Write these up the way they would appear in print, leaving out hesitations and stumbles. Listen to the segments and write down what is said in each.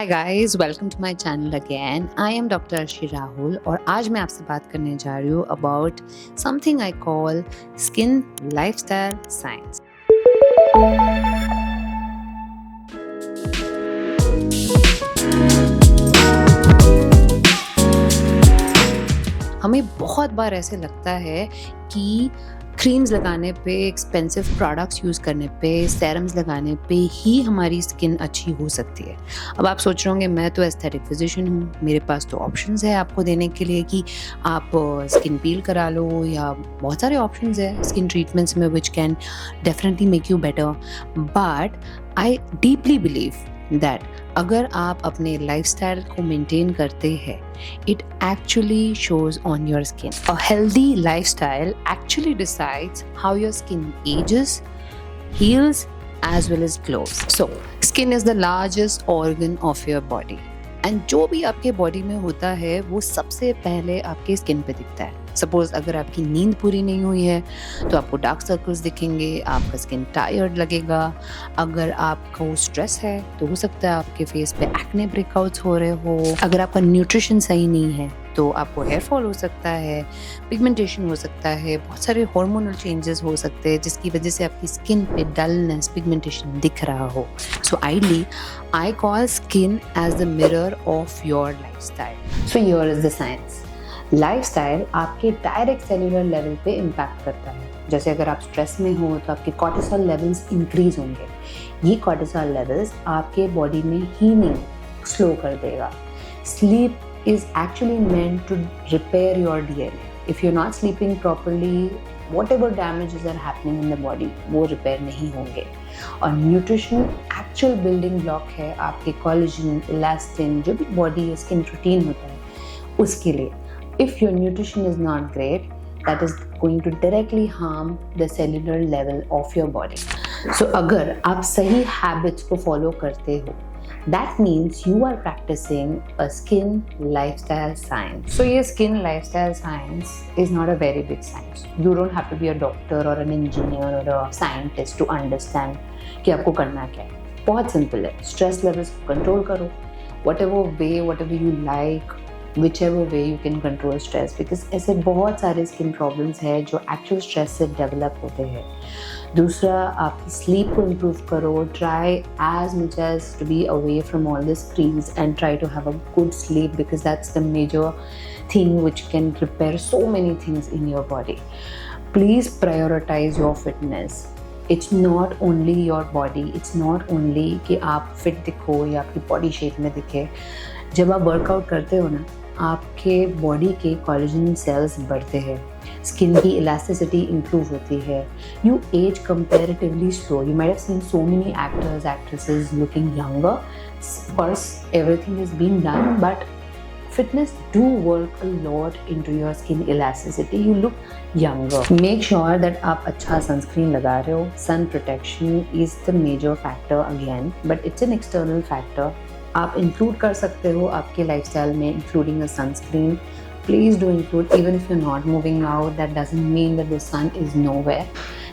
Hi guys, welcome to my channel again. I am doctor Arshi Rahul और आज मैं आपसे बात करने जा रही हूँ about something I call skin lifestyle science. हमें बहुत बार ऐसे लगता है कि क्रीम्स लगाने पे, एक्सपेंसिव प्रोडक्ट्स यूज़ करने पे, सेरम्स लगाने पे ही हमारी स्किन अच्छी हो सकती है। अब आप सोच रहे होंगे मैं तो एस्थेटिक फिजिशियन हूँ, मेरे पास तो ऑप्शंस है आपको देने के लिए कि आप स्किन पील करा लो या बहुत सारे ऑप्शंस है स्किन ट्रीटमेंट्स में which can definitely make you better. But I deeply believe that अगर आप अपने लाइफस्टाइल को मेंटेन करते हैं, it actually shows on your skin. A healthy lifestyle actually decides how your skin ages, heals, as well as glows. So, skin is the largest organ of your body. And जो भी आपके body में होता है वो सबसे पहले आपके स्किन पे दिखता है। सपोज अगर आपकी नींद पूरी नहीं हुई है तो आपको डार्क सर्कल्स दिखेंगे, आपका स्किन टायर्ड लगेगा। अगर आपको स्ट्रेस है तो हो सकता है आपके फेस पे एक्ने ब्रेकआउट्स हो रहे हो। अगर आपका न्यूट्रिशन सही नहीं है तो आपको हेयर फॉल हो सकता है, पिगमेंटेशन हो सकता है, बहुत सारे हार्मोनल चेंजेस हो सकते हैं जिसकी वजह से आपकी स्किन पे डलनेस, पिगमेंटेशन दिख रहा हो। सो ideally I call skin as the mirror of your lifestyle. So here is the science. Lifestyle आपके डायरेक्ट सेल्यूलर लेवल पे इम्पैक्ट करता है। जैसे अगर आप स्ट्रेस में हो तो आपके कॉर्टिसोल लेवल्स इंक्रीज होंगे। ये कॉर्टिसोल लेवल्स आपके बॉडी में हीलिंग स्लो कर देगा। Sleep is actually meant to repair your DNA. If you're not sleeping properly, whatever damages are happening in the body वो रिपेयर नहीं होंगे। और न्यूट्रिशन एक्चुअल बिल्डिंग ब्लॉक है आपके कोलेजन, इलास्टिन, जो भी बॉडी स्किन प्रोटीन होता है उसके लिए। If your nutrition is not great, that is going to directly harm the cellular level of your body. So अगर आप सही हैबिट्स को फॉलो करते हो, that means you are practicing a skin lifestyle science. So your skin lifestyle science is not a very big science. You don't have to be a doctor or an engineer or a scientist to understand कि आपको करना क्या है। बहुत simple है। Stress levels को control करो, whatever way, whatever you like, whichever way you can control stress, because ऐसे बहुत सारे स्किन प्रॉब्लम्स हैं जो एक्चुअल स्ट्रेस से डेवलप होते हैं। दूसरा, आपकी स्लीप को इम्प्रूव करो। Try as much as to be away from all the screens and try to have a good sleep, because that's the major thing which can repair so many things in your body. Please prioritise your fitness. It's not only your body, it's not only कि आप fit दिखो या आपकी body shape में दिखे। जब आप workout करते हो ना, आपके बॉडी के कोलेजन सेल्स बढ़ते हैं, स्किन की इलास्टिसिटी इंप्रूव होती है, you age comparatively slow. You might have seen so many actors, actresses looking younger. Of course everything is being done, but fitness do work a lot into your skin elasticity. You look younger. Make sure that आप अच्छा sunscreen लगा रहे हो। Sun protection is the major factor again, but it's an external factor. आप include कर सकते हो आपके lifestyle में, including a sunscreen. Please do include, even if you're not moving out. That doesn't mean that the sun is nowhere.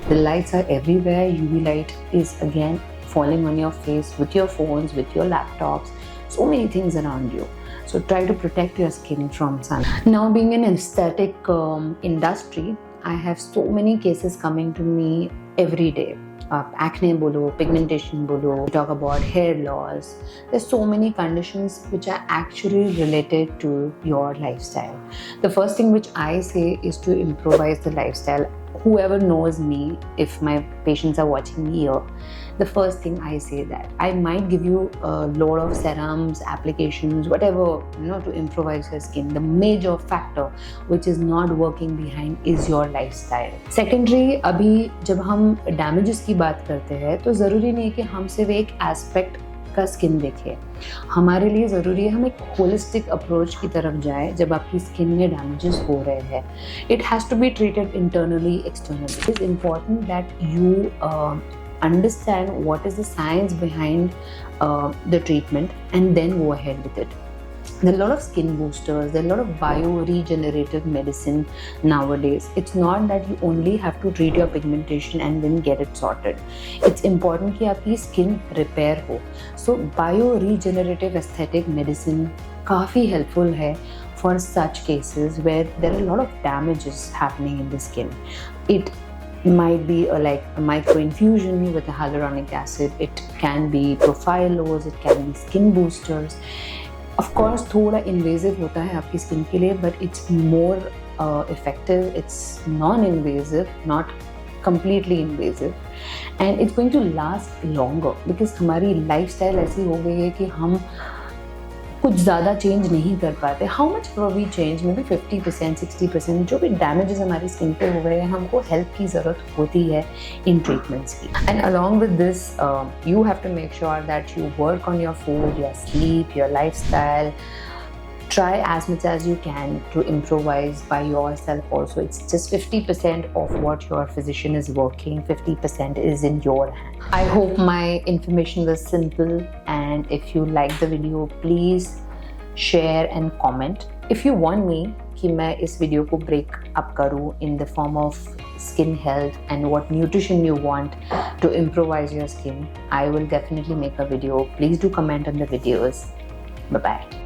The lights are everywhere. UV light is again falling on your face with your phones, with your laptops. So many things around you. So try to protect your skin from sun. Now, being an aesthetic industry, I have so many cases coming to me every day. Acne bolo, pigmentation bolo, talk about hair loss. There's so many conditions which are actually related to your lifestyle. The first thing which I say is to improvise the lifestyle. Whoever knows me, if my patients are watching me here, the first thing I say that I might give you a lot of serums, applications, whatever, to improvise your skin. The major factor which is not working behind is your lifestyle. Secondary, अभी जब हम damages की बात करते हैं तो ज़रूरी नहीं है कि हम सिर्फ एक aspect का स्किन देखें। हमारे लिए ज़रूरी है हम एक होलिस्टिक अप्रोच की तरफ जाएं। जब आपकी स्किन में डैमेजेस हो रहे हैं, it has to be treated internally, externally. It is important that you understand what is the science behind the treatment and then go ahead with it. There are a lot of skin boosters, there are a lot of bio-regenerative medicine nowadays. It's not that you only have to treat your pigmentation and then get it sorted. It's important कि आपकी skin repair हो. So bio-regenerative aesthetic medicine काफ़ी helpful है for such cases where there are a lot of damages happening in the skin. It might be like a microinfusion with a hyaluronic acid. It can be profilos, it can be skin boosters. Of course थोड़ा invasive होता है आपकी skin के लिए, but it's more effective. It's non-invasive, not completely invasive, and it's going to last longer because हमारी lifestyle ऐसी हो गई है कि हम कुछ ज़्यादा चेंज नहीं कर पाते. How much we change, maybe 50%, 60%. जो भी डैमेजेस हमारी स्किन पे हो गए हैं, हमको हेल्प की ज़रूरत होती है इन ट्रीटमेंट्स की. And along with this you have to make sure that you work on your food, your sleep, your lifestyle. Try as much as you can to improvise by yourself also. It's just 50% of what your physician is working, 50% is in your hand. I hope my information was simple, and if you like the video, please share and comment. If you want me कि मैं इस video को break up करूँ in the form of skin health and what nutrition you want to improvise your skin, I will definitely make a video. Please do comment on the videos. Bye bye.